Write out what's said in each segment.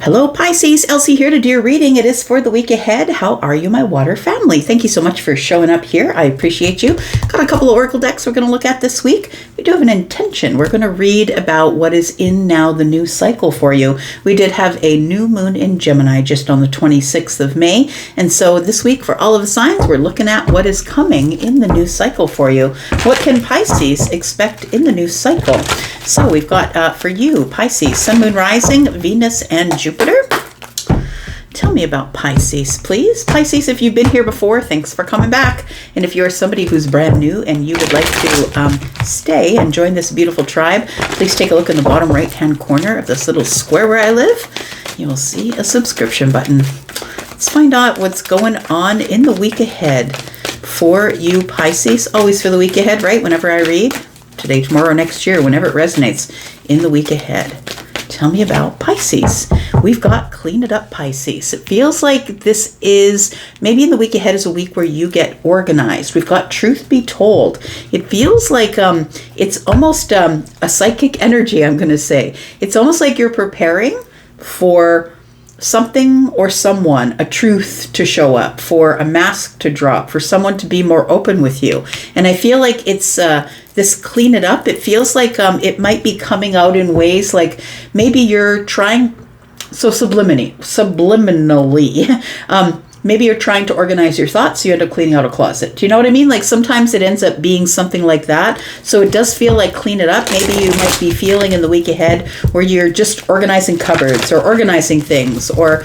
Hello Pisces, Elsie here to do your reading. It is for the week ahead. How are you, my water family? Thank you so much for showing up here. I appreciate you. Got a couple of oracle decks we're going to look at this week. We do have an intention. We're going to read about what is in now the new cycle for you. We did have a new moon in Gemini just on the 26th of May. And so this week for all of the signs, we're looking at what is coming in the new cycle for you. What can Pisces expect in the new cycle? So we've got for you, Pisces, Sun, Moon, Rising, Venus, and Jupiter. Tell me about Pisces, please. Pisces, if you've been here before, thanks for coming back. And if you're somebody who's brand new and you would like to stay and join this beautiful tribe, please take a look in the bottom right-hand corner of this little square where I live. You will see a subscription button. Let's find out what's going on in the week ahead for you, Pisces. Always for the week ahead, right? Whenever I read, today, tomorrow, next year, whenever it resonates in the week ahead. Tell me about Pisces. We've got Clean It Up Pisces. It feels like this is, maybe in the week ahead is a week where you get organized. We've got Truth Be Told. It feels like it's almost a psychic energy, I'm going to say. It's almost like you're preparing for something or someone, a truth to show up, for a mask to drop, for someone to be more open with you. And I feel like it's this clean it up. It feels like it might be coming out in ways like maybe you're trying, so subliminally, maybe you're trying to organize your thoughts, so you end up cleaning out a closet. Do you know what I mean? Like sometimes it ends up being something like that. So it does feel like clean it up. Maybe you might be feeling in the week ahead where you're just organizing cupboards or organizing things or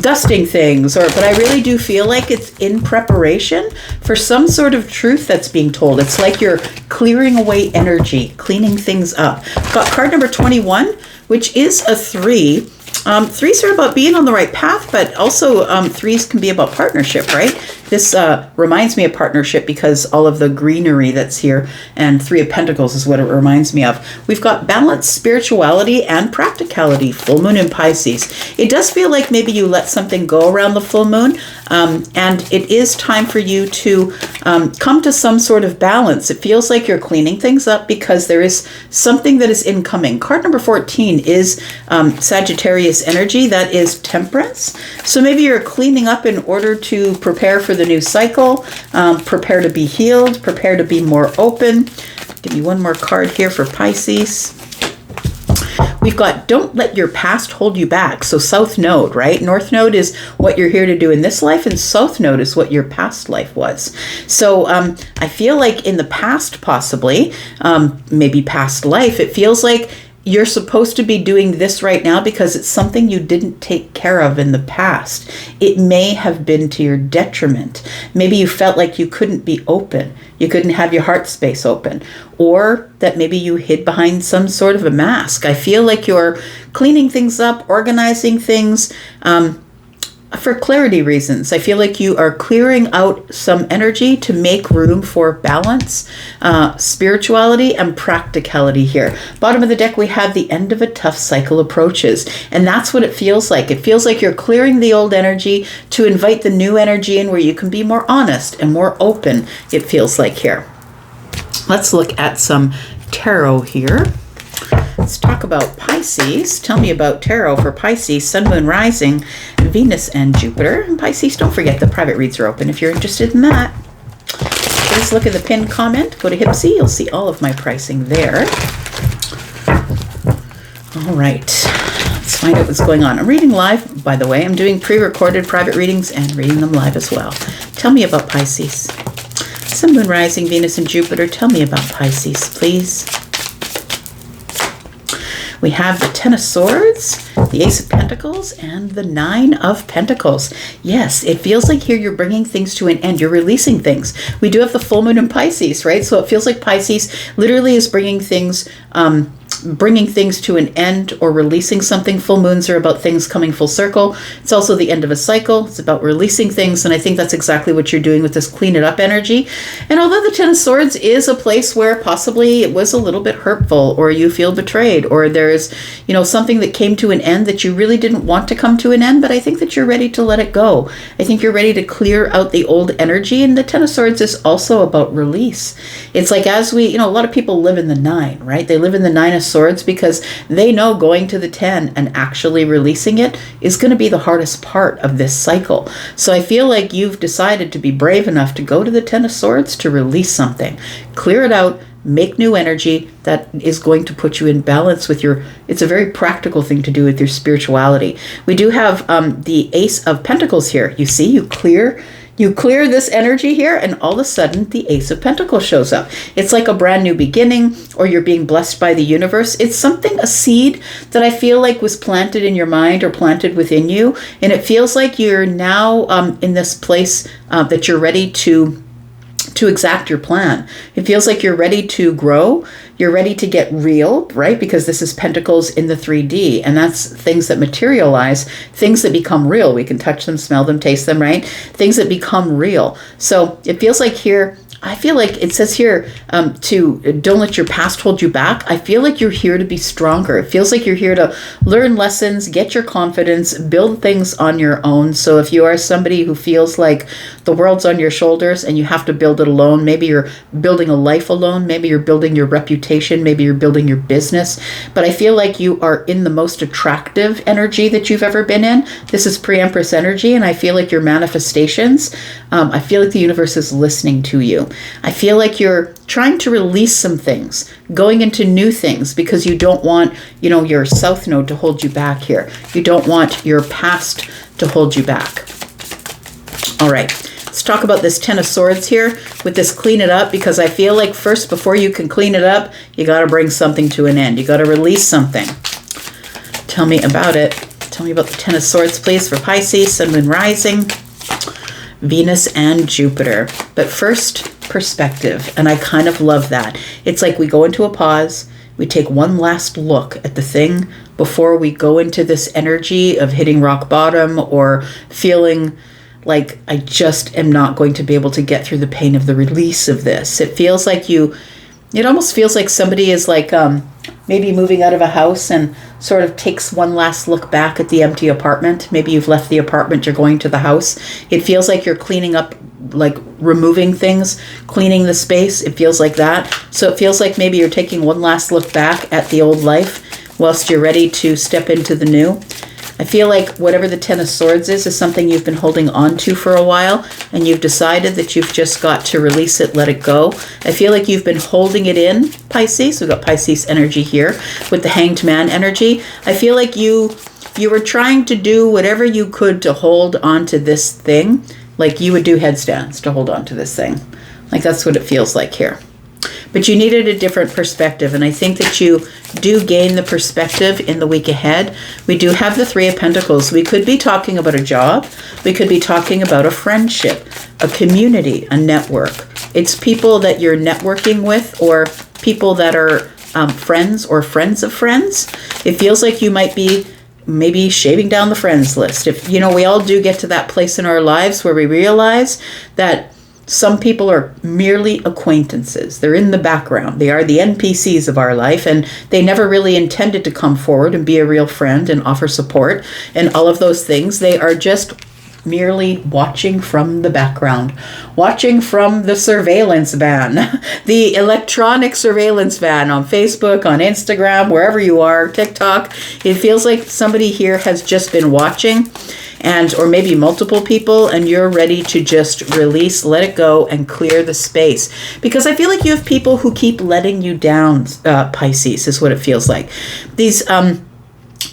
dusting things, but I really do feel like it's in preparation for some sort of truth that's being told. It's like you're clearing away energy, cleaning things up. Got card number 21, which is a 3. Threes are about being on the right path, but also threes can be about partnership, right? This reminds me of partnership because all of the greenery that's here, and 3 of Pentacles is what it reminds me of. We've got balance, spirituality, and practicality, full moon in Pisces. It does feel like maybe you let something go around the full moon, and it is time for you to come to some sort of balance. It feels like you're cleaning things up because there is something that is incoming. Card number 14 is Sagittarius energy. That is temperance. So maybe you're cleaning up in order to prepare for the new cycle, prepare to be healed, prepare to be more open. Give me one more card here for Pisces. We've got don't let your past hold you back. So South Node, right? North Node is what you're here to do in this life, and South Node is what your past life was. So I feel like in the past, possibly, maybe past life, it feels like you're supposed to be doing this right now because it's something you didn't take care of in the past. It may have been to your detriment. Maybe you felt like you couldn't be open. You couldn't have your heart space open. Or that maybe you hid behind some sort of a mask. I feel like you're cleaning things up, organizing things, for clarity reasons. I feel like you are clearing out some energy to make room for balance, spirituality, and practicality here. Bottom of the deck, we have the end of a tough cycle approaches. And that's what it feels like. It feels like you're clearing the old energy to invite the new energy in where you can be more honest and more open, it feels like here. Let's look at some tarot here. Let's talk about Pisces. Tell me about tarot for Pisces, Sun, Moon, Rising, Venus, and Jupiter. And Pisces, don't forget the private reads are open if you're interested in that. Please look at the pinned comment. Go to Hypsee. You'll see all of my pricing there. All right. Let's find out what's going on. I'm reading live, by the way. I'm doing pre-recorded private readings and reading them live as well. Tell me about Pisces. Sun, Moon, Rising, Venus, and Jupiter. Tell me about Pisces, please. We have the 10 of Swords, the Ace of Pentacles, and the 9 of Pentacles. Yes, it feels like here you're bringing things to an end. You're releasing things. We do have the full moon in Pisces, right? So it feels like Pisces literally is bringing things to an end or releasing something. Full moons are about things coming full circle. It's also the end of a cycle. It's about releasing things. And I think that's exactly what you're doing with this clean it up energy. And although the 10 of Swords is a place where possibly it was a little bit hurtful or you feel betrayed or there's, something that came to an end that you really didn't want to come to an end, but I think that you're ready to let it go. I think you're ready to clear out the old energy. And the 10 of Swords is also about release. It's like as we, a lot of people live in the 9, right? They live in the 9 of Swords because they know going to the 10 and actually releasing it is going to be the hardest part of this cycle. So I feel like you've decided to be brave enough to go to the 10 of Swords to release something, clear it out, make new energy that is going to put you in balance with your, it's a very practical thing to do with your spirituality. We do have the Ace of Pentacles here. You see, you clear this energy here, and all of a sudden the Ace of Pentacles shows up. It's like a brand new beginning, or you're being blessed by the universe. It's something, a seed that I feel like was planted in your mind or planted within you, and it feels like you're now in this place that you're ready to exact your plan. It feels like you're ready to grow. You're ready to get real, right? Because this is Pentacles in the 3D, and that's things that materialize, things that become real. We can touch them, smell them, taste them, right? Things that become real. So it feels like here, I feel like it says here to don't let your past hold you back. I feel like you're here to be stronger. It feels like you're here to learn lessons, get your confidence, build things on your own. So if you are somebody who feels like the world's on your shoulders and you have to build it alone, maybe you're building a life alone, maybe you're building your reputation, maybe you're building your business, but I feel like you are in the most attractive energy that you've ever been in. This is pre-Empress energy, and I feel like your manifestations, I feel like the universe is listening to you. I feel like you're trying to release some things, going into new things, because you don't want, your South Node to hold you back here. You don't want your past to hold you back. All right, let's talk about this 10 of Swords here with this clean it up, because I feel like first, before you can clean it up, you got to bring something to an end. You got to release something. Tell me about it. Tell me about the 10 of Swords, please, for Pisces, Sun, Moon, Rising, Venus, and Jupiter. But first, perspective. And I kind of love that. It's like we go into a pause, we take one last look at the thing before we go into this energy of hitting rock bottom or feeling like I just am not going to be able to get through the pain of the release of this. It feels like it almost feels like somebody is like maybe moving out of a house and sort of takes one last look back at the empty apartment. Maybe you've left the apartment, you're going to the house. It feels like you're cleaning up, like removing things, cleaning the space. It feels like that. So it feels like maybe you're taking one last look back at the old life whilst you're ready to step into the new. I feel like whatever the 10 of Swords is something you've been holding on to for a while, and you've decided that you've just got to release it, let it go. I feel like you've been holding it in, Pisces. We've got Pisces energy here with the Hanged Man energy. I feel like you were trying to do whatever you could to hold on to this thing, like you would do headstands to hold on to this thing. Like that's what it feels like here. But you needed a different perspective, and I think that you do gain the perspective in the week ahead. We do have the 3 of Pentacles. We could be talking about a job. We could be talking about a friendship, a community, a network. It's people that you're networking with, or people that are friends or friends of friends. It feels like you might be maybe shaving down the friends list. If, we all do get to that place in our lives where we realize that some people are merely acquaintances. They're in the background. They are the NPCs of our life, and they never really intended to come forward and be a real friend and offer support and all of those things. They are just merely watching from the background, watching from the surveillance van, the electronic surveillance van on Facebook, on Instagram, wherever you are, TikTok. It feels like somebody here has just been watching, or maybe multiple people, and you're ready to just release, let it go, and clear the space. Because I feel like you have people who keep letting you down, Pisces, is what it feels like. These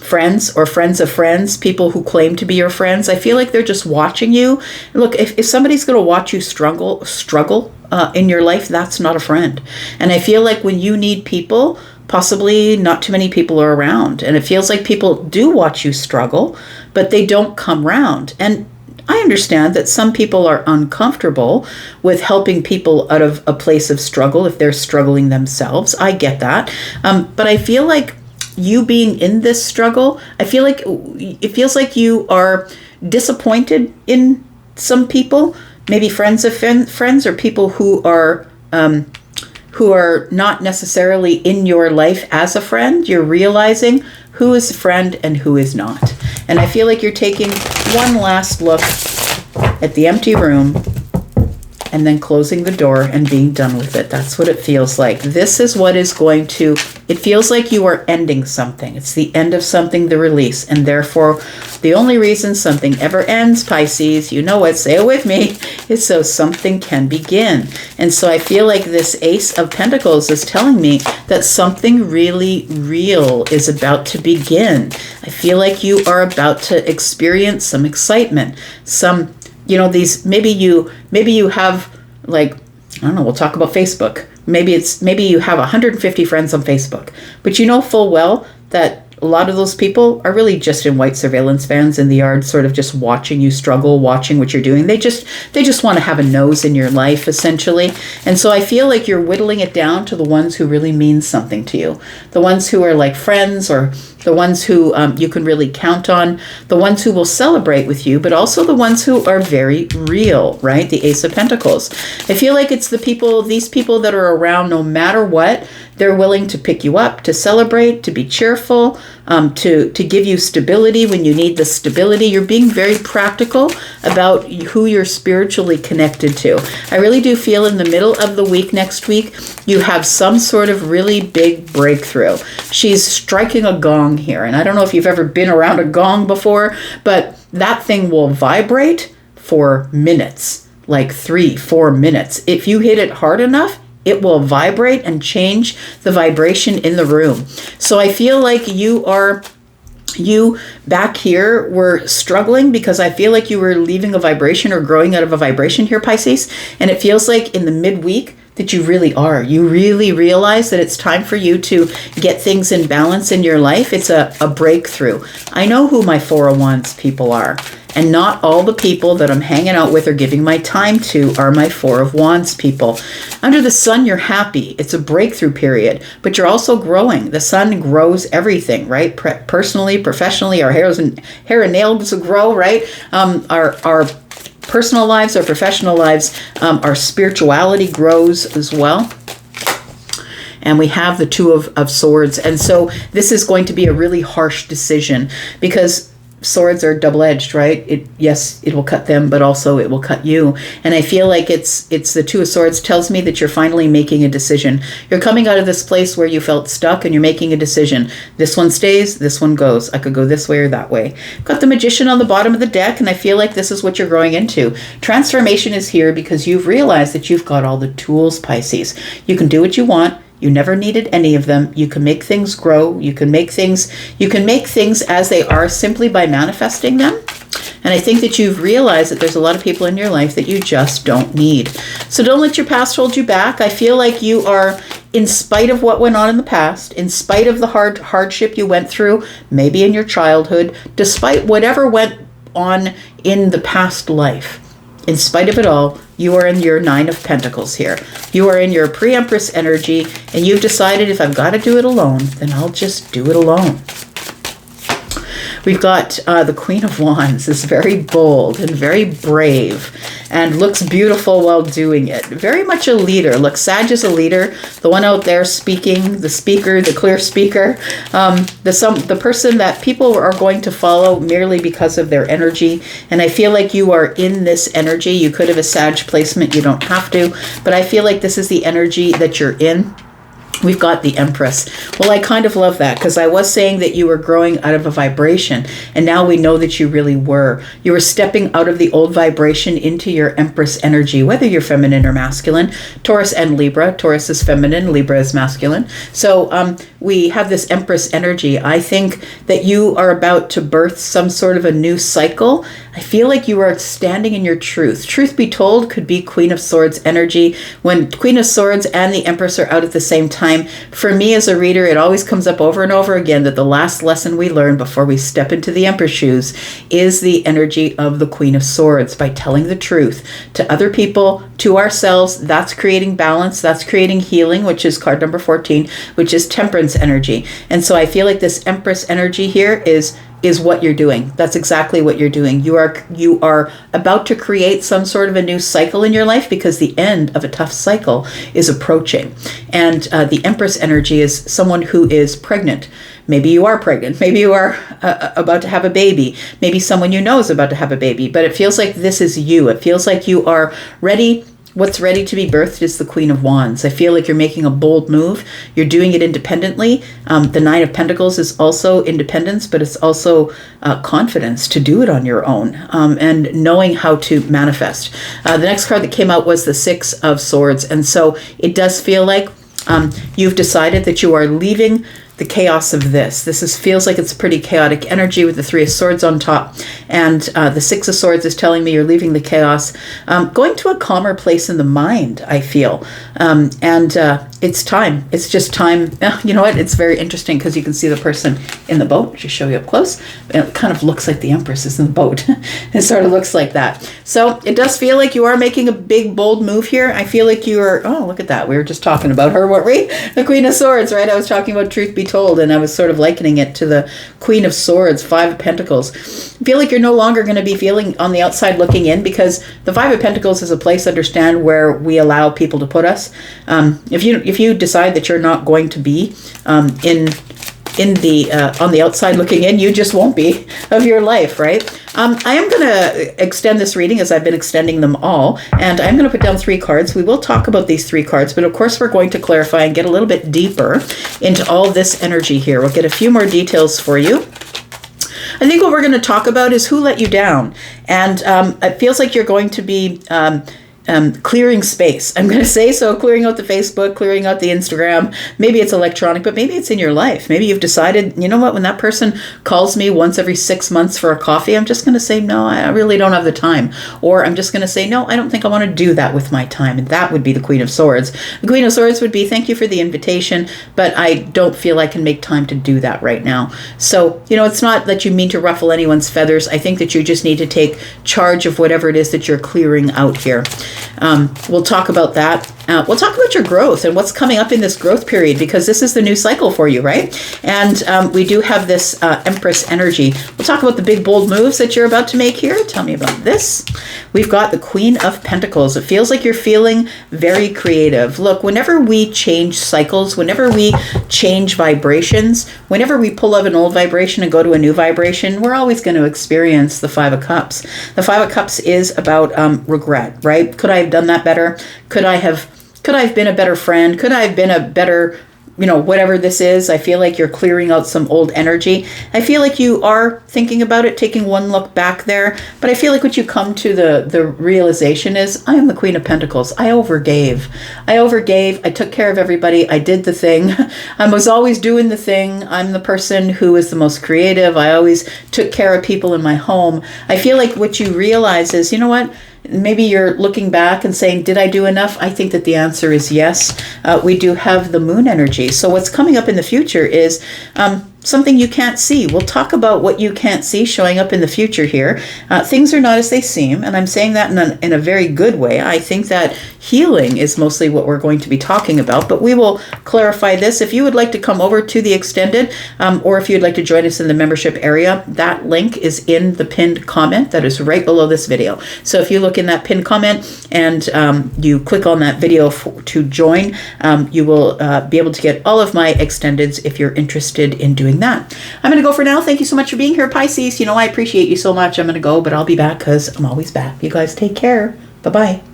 friends or friends of friends, people who claim to be your friends, I feel like they're just watching you. Look, if somebody's going to watch you struggle in your life, that's not a friend. And I feel like when you need people, possibly not too many people are around. And it feels like people do watch you struggle, but they don't come round. And I understand that some people are uncomfortable with helping people out of a place of struggle if they're struggling themselves. I get that. But I feel like you being in this struggle, I feel like it feels like you are disappointed in some people, maybe friends of friends, or people who are not necessarily in your life as a friend. You're realizing who is a friend and who is not. And I feel like you're taking one last look at the empty room and then closing the door and being done with it. That's what it feels like. This is what is going to It feels like you are ending something. It's the end of something, the release. And therefore, the only reason something ever ends, Pisces, you know it, say it with me, is so something can begin. And so I feel like this Ace of Pentacles is telling me that something really real is about to begin. I feel like you are about to experience some excitement, some, you know, these, maybe you have, like, I don't know, we'll talk about Facebook. Maybe you have 150 friends on Facebook, but you know full well that a lot of those people are really just in white surveillance vans in the yard, sort of just watching you struggle, watching what you're doing. They just want to have a nose in your life, essentially. And so I feel like you're whittling it down to the ones who really mean something to you, the ones who are like friends, or the ones who you can really count on, the ones who will celebrate with you, but also the ones who are very real, right? The Ace of Pentacles. I feel like it's these people that are around no matter what. They're willing to pick you up, to celebrate, to be cheerful, to give you stability when you need the stability. You're being very practical about who you're spiritually connected to. I really do feel in the middle of the week next week, you have some sort of really big breakthrough. She's striking a gong here. And I don't know if you've ever been around a gong before, but that thing will vibrate for minutes, like 3-4 minutes. If you hit it hard enough, it will vibrate and change the vibration in the room. So I feel like you back here were struggling because I feel like you were leaving a vibration or growing out of a vibration here, Pisces. And it feels like in the midweek that you really are. You really realize that it's time for you to get things in balance in your life. It's a breakthrough. I know who my Four of Wands people are. And not all the people that I'm hanging out with or giving my time to are my Four of Wands people. Under the sun, you're happy. It's a breakthrough period, but you're also growing. The sun grows everything, right? Personally, professionally, our hair and nails grow, right? Our personal lives, our professional lives, our spirituality grows as well. And we have the Two of Swords. And so this is going to be a really harsh decision because swords are double-edged, right? Yes, it will cut them, but also it will cut you. And I feel like it's the Two of Swords tells me that you're finally making a decision. You're coming out of this place where you felt stuck and you're making a decision. This one stays, this one goes. I could go this way or that way. Got the Magician on the bottom of the deck, and I feel like this is what you're growing into. Transformation is here because you've realized that you've got all the tools, Pisces. You can do what you want. You never needed any of them. You can make things grow. You can make things as they are simply by manifesting them. And I think that you've realized that there's a lot of people in your life that you just don't need. So don't let your past hold you back. I feel like you are, in spite of what went on in the past, in spite of the hardship you went through, maybe in your childhood, despite whatever went on in the past life, in spite of it all, you are in your Nine of Pentacles here. You are in your pre-Empress energy, and you've decided if I've got to do it alone, then I'll just do it alone. We've got the Queen of Wands is very bold and very brave and looks beautiful while doing it. Very much a leader. Look, Sag is a leader. The one out there speaking, the speaker, the clear speaker, the person that people are going to follow merely because of their energy. And I feel like you are in this energy. You could have a Sag placement. You don't have to. But I feel like this is the energy that you're in. We've got the Empress. Well, I kind of love that because I was saying that you were growing out of a vibration, and now we know that you really were. You were stepping out of the old vibration into your Empress energy, whether you're feminine or masculine. Taurus and Libra. Taurus is feminine, Libra is masculine. So we have this Empress energy. I think that you are about to birth some sort of a new cycle. I feel like you are standing in your truth. Truth be told could be Queen of Swords energy. When Queen of Swords and the Empress are out at the same time, for me as a reader, it always comes up over and over again that the last lesson we learn before we step into the Empress shoes is the energy of the Queen of Swords. By telling the truth to other people, to ourselves, that's creating balance, that's creating healing, which is card number 14, which is Temperance energy. And so I feel like this Empress energy here is what you're doing. That's exactly what you're doing. You are about to create some sort of a new cycle in your life because the end of a tough cycle is approaching. And the Empress energy is someone who is pregnant. Maybe you are pregnant. Maybe you are about to have a baby. Maybe someone you know is about to have a baby. But it feels like this is you. It feels like you are ready what's ready to be birthed is the Queen of Wands. I feel like you're making a bold move. You're doing it independently. The Nine of Pentacles is also independence, but it's also confidence to do it on your own, and knowing how to manifest. The next card that came out was the Six of Swords. And so it does feel like you've decided that you are leaving the chaos of this. Feels like it's pretty chaotic energy with the Three of Swords on top. And the Six of Swords is telling me you're leaving the chaos, going to a calmer place in the mind, I feel. It's time. It's just time. You know what? It's very interesting because you can see the person in the boat. I'll just show you up close. It kind of looks like the Empress is in the boat. It sort of looks like that. So it does feel like you are making a big, bold move here. I feel like you are, oh, look at that. We were just talking about her, weren't we? The Queen of Swords, right? I was talking about truth be told, and I was sort of likening it to the Queen of Swords, Five of Pentacles. I feel like you're no longer going to be feeling on the outside looking in, because the Five of Pentacles is a place, understand, where we allow people to put us. If you decide that you're not going to be on the outside looking in, you just won't be of your life, right? I am going to extend this reading as I've been extending them all, and I'm going to put down 3 cards. We will talk about these 3 cards, but of course we're going to clarify and get a little bit deeper into all this energy here. We'll get a few more details for you. I think what we're going to talk about is who let you down, and it feels like you're going to be clearing space. I'm going to say so, clearing out the Facebook, clearing out the Instagram. Maybe it's electronic, but maybe it's in your life. Maybe you've decided, you know what, when that person calls me once every 6 months for a coffee, I'm just going to say, no, I really don't have the time. Or I'm just going to say, no, I don't think I want to do that with my time. And that would be the Queen of Swords. The Queen of Swords would be, thank you for the invitation, but I don't feel I can make time to do that right now. So, you know, it's not that you mean to ruffle anyone's feathers. I think that you just need to take charge of whatever it is that you're clearing out here. We'll talk about that. We'll talk about your growth and what's coming up in this growth period, because this is the new cycle for you, right? And we do have this Empress energy. We'll talk about the big, bold moves that you're about to make here. Tell me about this. We've got the Queen of Pentacles. It feels like you're feeling very creative. Look, whenever we change cycles, whenever we change vibrations, whenever we pull out an old vibration and go to a new vibration, we're always going to experience the Five of Cups. The Five of Cups is about regret, right? Could I have done that better? Could I have been a better friend? Could I have been a better, you know, whatever this is? I feel like you're clearing out some old energy. I feel like you are thinking about it, taking one look back there. But I feel like what you come to the realization is, I am the Queen of Pentacles. I overgave. I took care of everybody. I did the thing. I was always doing the thing. I'm the person who is the most creative. I always took care of people in my home. I feel like what you realize is, you know what? Maybe you're looking back and saying, did I do enough? I think that the answer is yes. We do have the moon energy. So what's coming up in the future is something you can't see. We'll talk about what you can't see showing up in the future here. Things are not as they seem, and I'm saying that in a very good way. I think that healing is mostly what we're going to be talking about, but we will clarify this. If you would like to come over to the extended, or if you'd like to join us in the membership area, that link is in the pinned comment that is right below this video. So if you look in that pinned comment and you click on that video to join, you will be able to get all of my extendeds if you're interested in doing that. I'm going to go for now. Thank you so much for being here, Pisces. You know, I appreciate you so much. I'm going to go, but I'll be back because I'm always back. You guys take care. Bye-bye.